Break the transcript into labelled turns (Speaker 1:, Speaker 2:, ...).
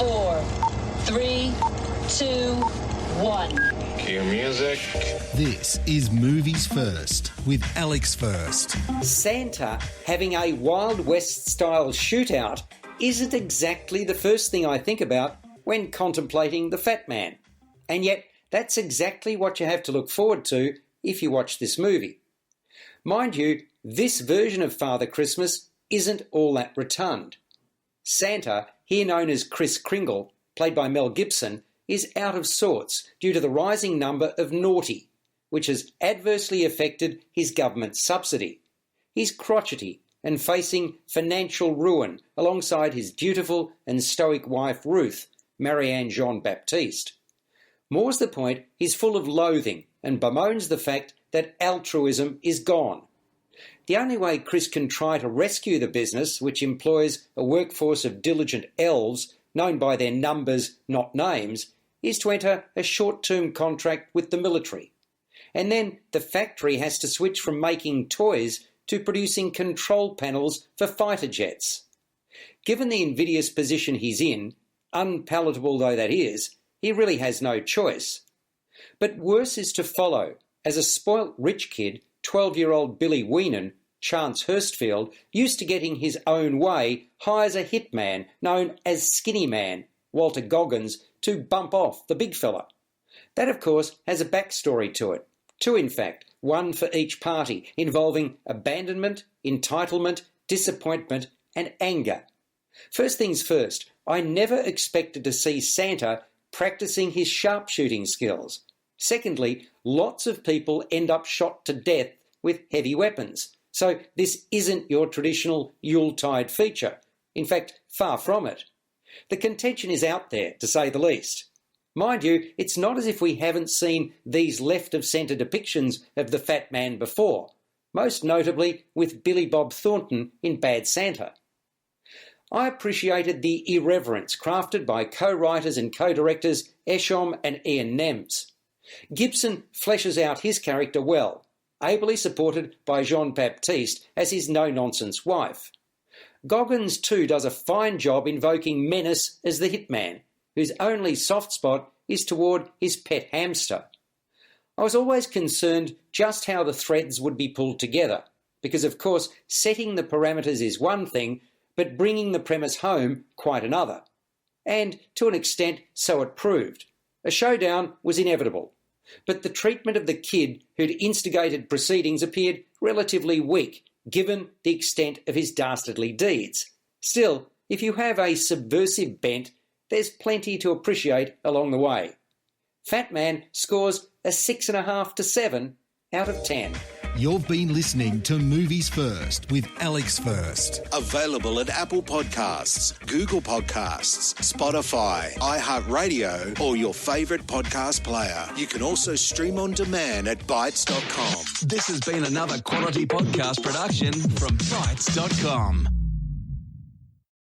Speaker 1: 4, 3, 2, 1.
Speaker 2: Cue music.
Speaker 3: This is Movies First with Alex First.
Speaker 4: Santa having a Wild West-style shootout isn't exactly the first thing I think about when contemplating the Fatman. And yet, that's exactly what you have to look forward to if you watch this movie. Mind you, this version of Father Christmas isn't all that rotund. Santa, here known as Kris Kringle, played by Mel Gibson, is out of sorts due to the rising number of naughty, which has adversely affected his government subsidy. He's crotchety and facing financial ruin alongside his dutiful and stoic wife Ruth, Marianne Jean-Baptiste. More's the point, he's full of loathing and bemoans the fact that altruism is gone. The only way Kris can try to rescue the business, which employs a workforce of diligent elves known by their numbers, not names, is to enter a short-term contract with the military. And then the factory has to switch from making toys to producing control panels for fighter jets. Given the invidious position he's in, unpalatable though that is, he really has no choice. But worse is to follow, as a spoilt rich kid, 12-year-old Billy Weenan, Chance Hurstfield, used to getting his own way, hires a hitman known as Skinny Man, Walter Goggins, to bump off the big fella. That, of course, has a backstory to it. Two, in fact, one for each party, involving abandonment, entitlement, disappointment, and anger. First things first, I never expected to see Santa practicing his sharpshooting skills. Secondly, lots of people end up shot to death with heavy weapons. So this isn't your traditional Yuletide feature. In fact, far from it. The contention is out there, to say the least. Mind you, it's not as if we haven't seen these left-of-centre depictions of the Fat Man before, most notably with Billy Bob Thornton in Bad Santa. I appreciated the irreverence crafted by co-writers and co-directors Eshom and Ian Nelms. Gibson fleshes out his character well, ably supported by Jean-Baptiste as his no-nonsense wife. Goggins too does a fine job invoking menace as the hitman, whose only soft spot is toward his pet hamster. I was always concerned just how the threads would be pulled together, because of course setting the parameters is one thing, but bringing the premise home quite another. And to an extent so it proved. A showdown was inevitable, but the treatment of the kid who'd instigated proceedings appeared relatively weak, given the extent of his dastardly deeds. Still, if you have a subversive bent, there's plenty to appreciate along the way. Fatman scores a 6.5 to 7 out of 10.
Speaker 3: You've been listening to Movies First with Alex First.
Speaker 5: Available at Apple Podcasts, Google Podcasts, Spotify, iHeartRadio, or your favourite podcast player. You can also stream on demand at Bytes.com.
Speaker 6: This has been another quality podcast production from Bytes.com.